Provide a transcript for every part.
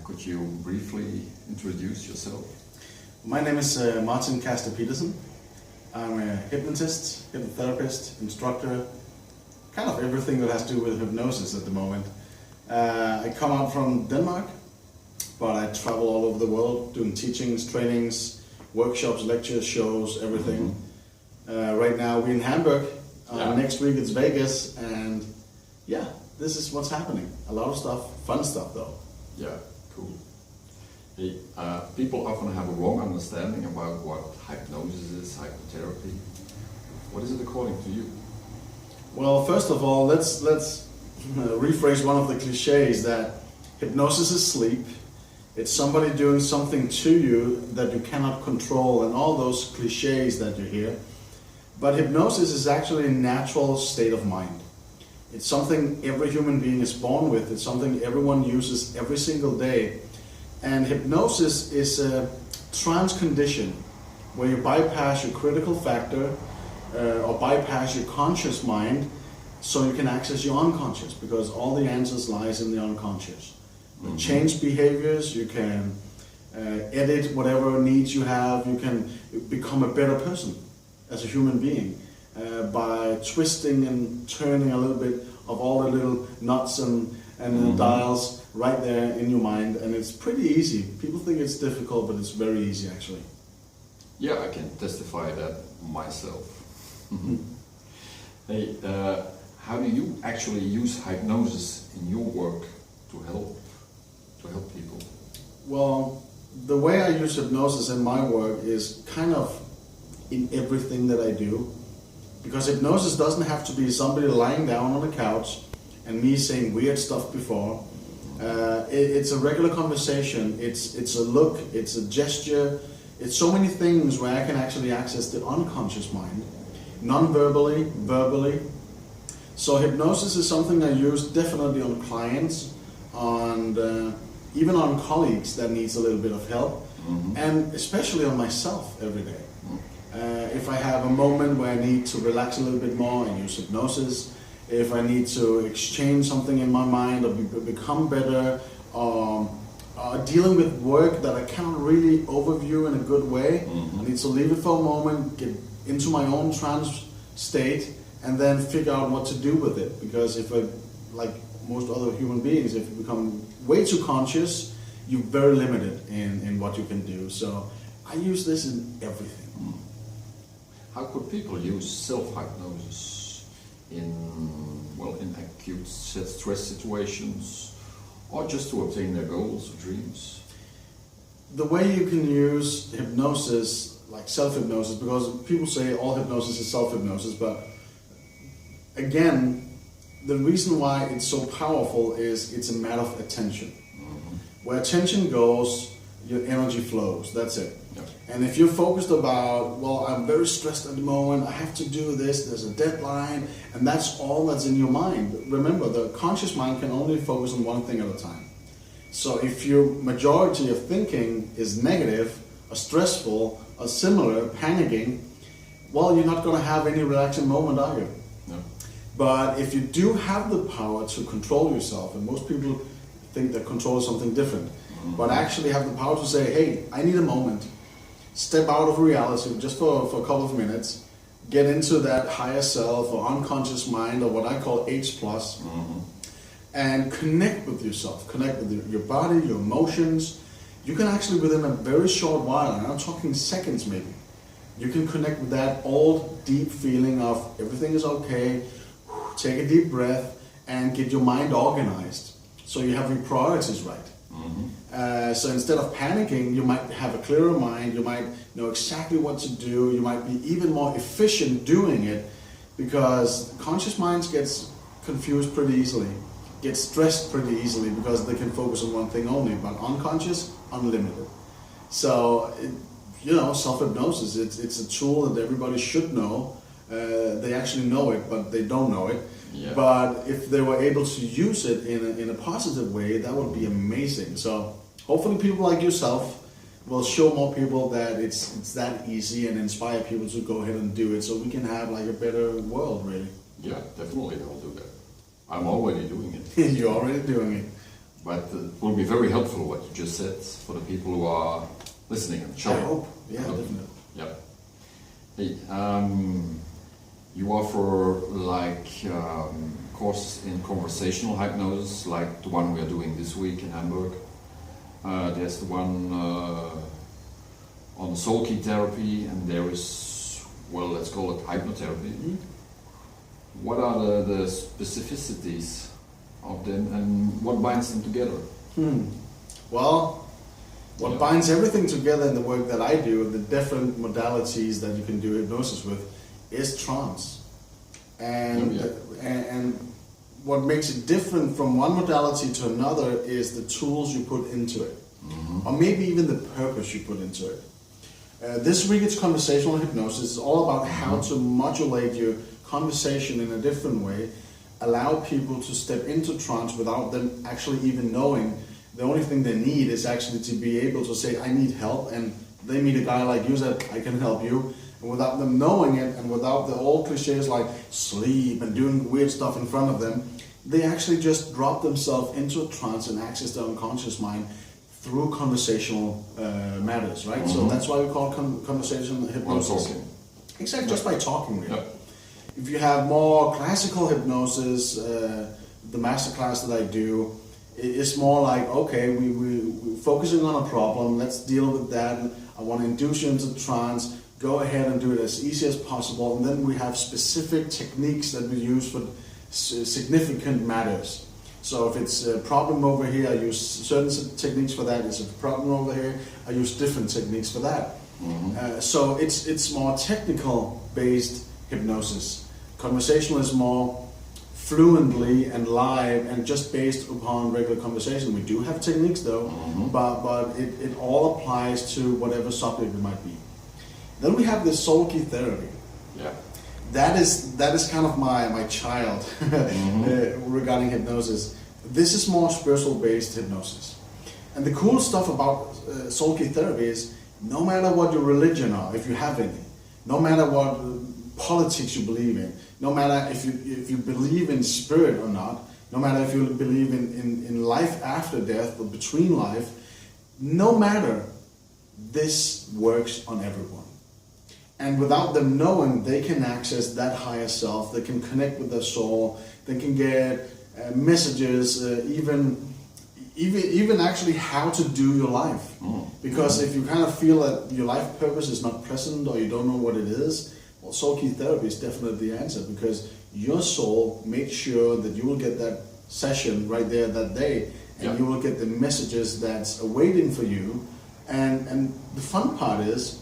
Could you briefly introduce yourself? My name is Martin Peterson. I'm a hypnotist, hypnotherapist, instructor, kind of everything that has to do with hypnosis at the moment. I come out from Denmark, but I travel all over the world doing teachings, trainings, workshops, lectures, shows, everything. Right now we're in Hamburg. Next week it's Vegas, and yeah, this is what's happening. A lot of stuff, fun stuff though. Yeah, cool. Hey, people often have a wrong understanding about what hypnosis is, psychotherapy. What is it according to you? Well, first of all, let's rephrase one of the cliches that hypnosis is sleep. It's somebody doing something to you that you cannot control, and all those cliches that you hear. But hypnosis is actually a natural state of mind. It's something every human being is born with. It's something everyone uses every single day. And hypnosis is a trance condition where you bypass your critical factor or bypass your conscious mind so you can access your unconscious, because all the answers lies in the unconscious. You change behaviors, you can edit whatever needs you have, you can become a better person as a human being by twisting and turning a little bit of all the little nuts and dials right there in your mind, and it's pretty easy. People think it's difficult, but it's very easy actually. Yeah, I can testify that myself. Hey, how do you actually use hypnosis in your work to help people? Well, the way I use hypnosis in my work is kind of in everything that I do, because hypnosis doesn't have to be somebody lying down on the couch and me saying weird stuff before. It's a regular conversation, it's a look, it's a gesture, it's so many things where I can actually access the unconscious mind, non-verbally, verbally. So hypnosis is something I use definitely on clients, on even on colleagues that needs a little bit of help, and especially on myself every day. If I have a moment where I need to relax a little bit more, I use hypnosis. If I need to exchange something in my mind or become better, dealing with work that I cannot really overview in a good way, I need to leave it for a moment, get into my own trance state, and then figure out what to do with it. Because if I, like most other human beings, if you become way too conscious, you're very limited in what you can do. So I use this in everything. How could people use self-hypnosis in acute stress situations, or just to obtain their goals or dreams? The way you can use hypnosis, like self-hypnosis, because people say all hypnosis is self-hypnosis, but again, the reason why it's so powerful is it's a matter of attention. Where attention goes, your energy flows, that's it. Yeah. And if you're focused about, well, I'm very stressed at the moment, I have to do this, there's a deadline, and that's all that's in your mind. Remember, the conscious mind can only focus on one thing at a time. So if your majority of thinking is negative, or stressful, or similar, panicking, well, you're not going to have any relaxing moment, are you? No. But if you do have the power to control yourself, and most people think that control is something different, but actually have the power to say, hey, I need a moment. Step out of reality just for a couple of minutes, get into that higher self or unconscious mind, or what I call H+, and connect with yourself, connect with your body, your emotions. You can actually, within a very short while, and I'm talking seconds maybe, you can connect with that old deep feeling of everything is okay, take a deep breath, and get your mind organized so you have your priorities right. So instead of panicking, you might have a clearer mind, you might know exactly what to do, you might be even more efficient doing it, because conscious minds gets confused pretty easily, get stressed pretty easily because they can focus on one thing only, but unconscious, unlimited. So, self-hypnosis, it's a tool that everybody should know. They actually know it, but they don't know it. Yeah. But if they were able to use it in a positive way, that would be amazing. So hopefully people like yourself will show more people that it's that easy, and inspire people to go ahead and do it, so we can have like a better world, really. Yeah, definitely I'll do that. I'm already doing it. You're already doing it. But it will be very helpful what you just said for the people who are listening and showing. I hope. Yeah, definitely. Yeah. Hey, you offer like courses in conversational hypnosis, like the one we are doing this week in Hamburg. There's the one on soul key therapy, and there is, well, let's call it hypnotherapy. Mm-hmm. What are the specificities of them, and what binds them together? Well, what binds everything together in the work that I do, the different modalities that you can do hypnosis with, is trance. And what makes it different from one modality to another is the tools you put into it, or maybe even the purpose you put into it. This week it's conversational hypnosis. It's all about how to modulate your conversation in a different way, allow people to step into trance without them actually even knowing. The only thing they need is actually to be able to say, I need help, and they meet a guy like you that I can help you, and without them knowing it, and without the old cliches like sleep and doing weird stuff in front of them, they actually just drop themselves into a trance and access their unconscious mind through conversational matters, right? So that's why we call conversational hypnosis. Exactly, just by talking, really. If you have more classical hypnosis, the masterclass that I do, it's more like, okay, we're focusing on a problem, let's deal with that. I want to induce you into trance, go ahead and do it as easy as possible. And then we have specific techniques that we use for significant matters. So if it's a problem over here, I use certain techniques for that. If it's a problem over here, I use different techniques for that. So it's more technical based hypnosis. Conversational is more fluently and live and just based upon regular conversation. We do have techniques though, but it all applies to whatever subject it might be. Then we have the soul key therapy. Yeah. That is kind of my child regarding hypnosis. This is more spiritual based hypnosis. And the cool stuff about soul key therapy is no matter what your religion are, if you have any, no matter what politics you believe in, no matter if you believe in spirit or not, no matter if you believe in life after death or between life, no matter, this works on everyone. And without them knowing, they can access that higher self, they can connect with their soul, they can get messages, even actually how to do your life. Because if you kind of feel that your life purpose is not present or you don't know what it is, well, soul key therapy is definitely the answer, because your soul makes sure that you will get that session right there that day, and you will get the messages that's awaiting for you. And the fun part is,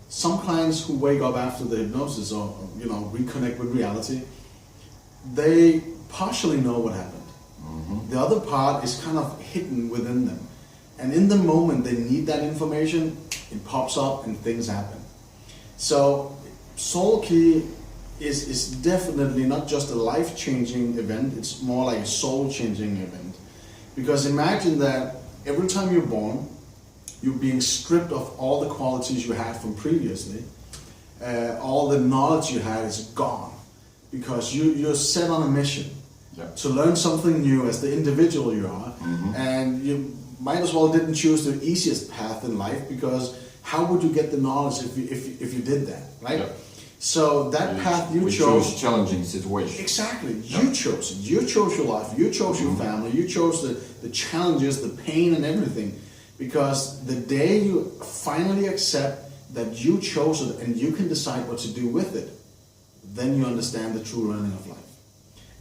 some clients who wake up after the hypnosis or reconnect with reality, they partially know what happened. The other part is kind of hidden within them, and in the moment they need that information, it pops up and things happen. So soul key is definitely not just a life-changing event, it's more like a soul-changing event. Because imagine that every time you're born, you're being stripped of all the qualities you had from previously. All the knowledge you had is gone, because you're set on a mission to learn something new as the individual you are. And you might as well didn't choose the easiest path in life, because how would you get the knowledge if you did that, right? So that path you chose challenging situations. Exactly, you chose it. You chose your life, you chose your family, you chose the challenges, the pain and everything. Because the day you finally accept that you chose it and you can decide what to do with it, then you understand the true learning of life.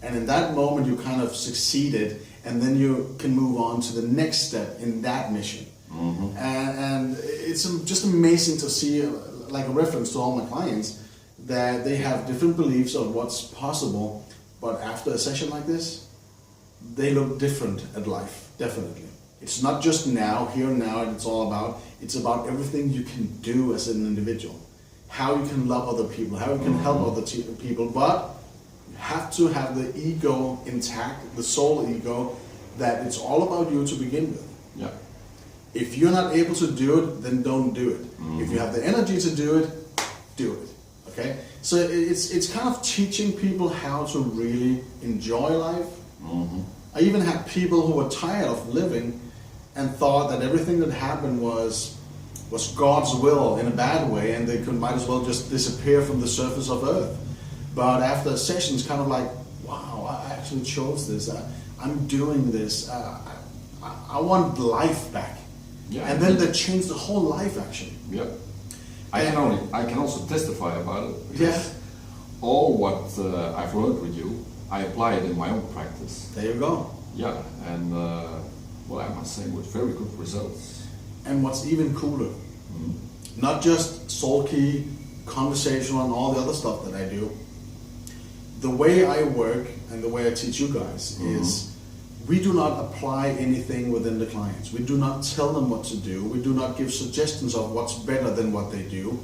And in that moment you kind of succeeded, and then you can move on to the next step in that mission. And it's just amazing to see, like a reference to all my clients, that they have different beliefs of what's possible, but after a session like this, they look different at life, definitely. It's not just now, here and now, and it's about everything you can do as an individual. How you can love other people, how you can help other people, but you have to have the ego intact, the soul ego, that it's all about you to begin with. If you're not able to do it, then don't do it. If you have the energy to do it, do it. Okay? So it's kind of teaching people how to really enjoy life I even had people who were tired of living and thought that everything that happened was God's will in a bad way, and they might as well just disappear from the surface of Earth. But after sessions, kind of like, wow, I actually chose this. I'm doing this. I want life back. Yeah, and then they changed the whole life actually. Yeah. I can also testify about it. Yeah. All what I've learned with you, I apply it in my own practice. There you go. Yeah, and well, I must say, with very good results. And what's even cooler, not just soul key, conversational, and all the other stuff that I do. The way I work and the way I teach you guys is we do not apply anything within the clients. We do not tell them what to do. We do not give suggestions of what's better than what they do.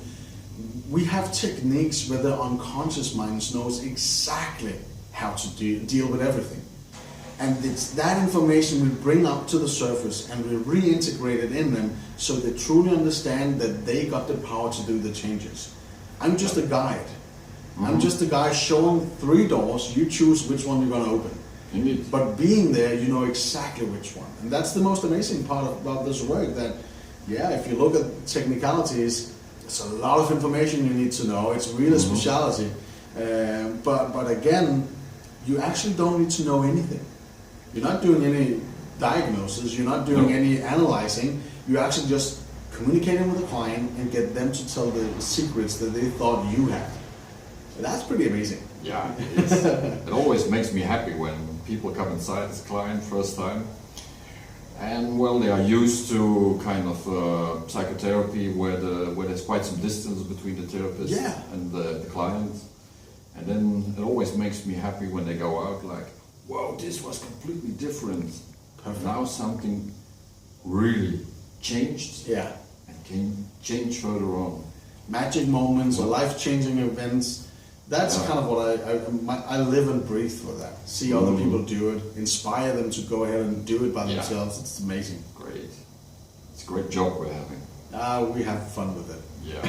We have techniques where their unconscious minds knows exactly how to deal with everything. And it's that information we bring up to the surface and we reintegrate it in them so they truly understand that they got the power to do the changes. I'm just a guide. I'm just a guy showing 3 doors. You choose which one you're going to open. Indeed. But being there, you know exactly which one. And that's the most amazing part about this work, that, yeah, if you look at technicalities, it's a lot of information you need to know. It's really a specialty. But again, you actually don't need to know anything. You're not doing any diagnosis. You're not doing any analyzing. You're actually just communicating with the client and get them to tell the secrets that they thought you had. That's pretty amazing. Yeah, it is. It always makes me happy when people come inside as a client first time. And well, they are used to kind of psychotherapy where there's quite some distance between the therapist and the client. And then it always makes me happy when they go out like, whoa, this was completely different. Perfect. Now something really changed. Yeah. And can change further on. Magic moments or life-changing events. That's kind of what I live and breathe for that. See other people do it, inspire them to go ahead and do it by themselves. It's amazing. Great. It's a great job we're having. We have fun with it. Yeah.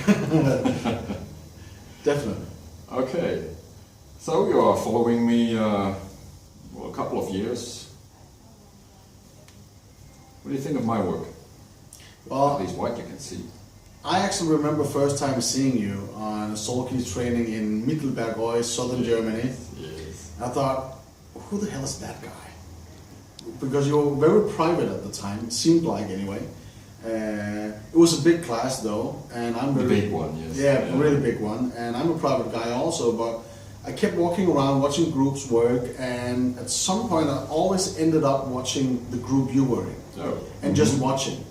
Definitely. Okay. So you are following me a couple of years. What do you think of my work? Well, at least what you can see. I actually remember first time seeing you on a Soul Key training in Mittelberg, southern Germany. Yes. I thought, who the hell is that guy? Because you were very private at the time, it seemed like anyway. It was a big class though, and I'm very... A big one, yes. Yeah, really big one. And I'm a private guy also, but I kept walking around watching groups work, and at some point I always ended up watching the group you were in. Oh. And just watching.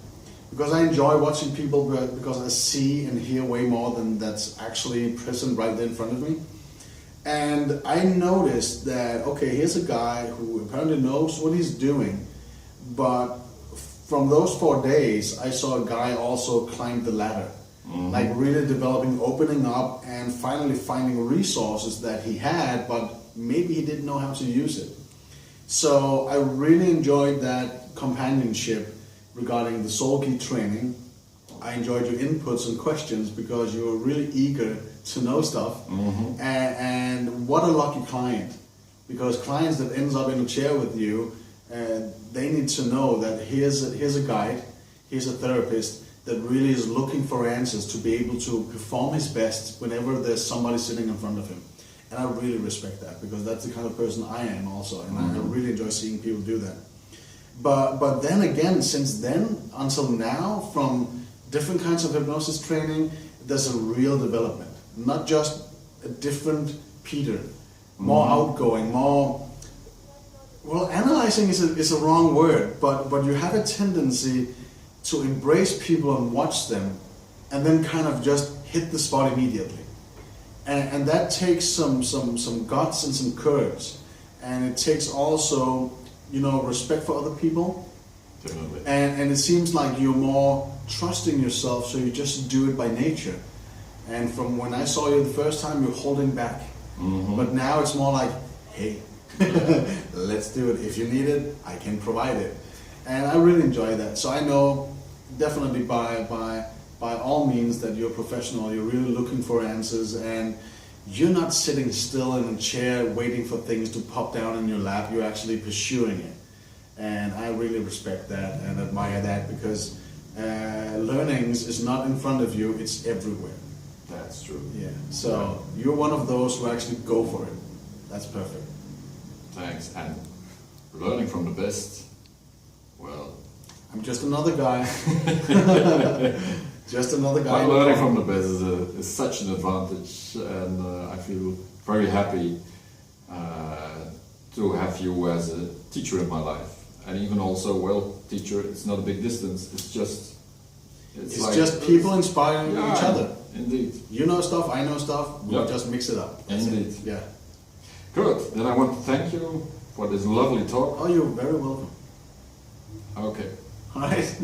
Because I enjoy watching people, because I see and hear way more than that's actually present right there in front of me. And I noticed that, okay, here's a guy who apparently knows what he's doing, but from those 4 days, I saw a guy also climb the ladder. Like really developing, opening up, and finally finding resources that he had, but maybe he didn't know how to use it. So I really enjoyed that companionship regarding the Soul Key training. I enjoyed your inputs and questions because you were really eager to know stuff. And what a lucky client, because clients that ends up in a chair with you, they need to know that here's a guide, here's a therapist that really is looking for answers to be able to perform his best whenever there's somebody sitting in front of him. And I really respect that, because that's the kind of person I am also, and I really enjoy seeing people do that. But then again, since then until now, from different kinds of hypnosis training, there's a real development. Not just a different Peter, more outgoing, more... Well, analyzing is a wrong word, but you have a tendency to embrace people and watch them, and then kind of just hit the spot immediately. And that takes some guts and some courage. And it takes also, respect for other people. Definitely. And it seems like you're more trusting yourself, so you just do it by nature. And from when I saw you the first time, you're holding back. But now it's more like, hey, let's do it. If you need it, I can provide it. And I really enjoy that. So I know definitely by all means that you're a professional, you're really looking for answers, and you're not sitting still in a chair waiting for things to pop down in your lap, you're actually pursuing it. And I really respect that and admire that, because learnings is not in front of you, it's everywhere. That's true. Yeah. So you're one of those who actually go for it. That's perfect. Thanks. And learning from the best, well... I'm just another guy. Just another guy. But learning from the best is such an advantage, and I feel very happy to have you as a teacher in my life. And even also, well, teacher, it's not a big distance, it's just... It's like, just people inspiring each other. Indeed. You know stuff, I know stuff, we'll just mix it up. That's Indeed. it. Yeah. Good. Then I want to thank you for this lovely talk. Oh, you're very welcome. Okay. All right.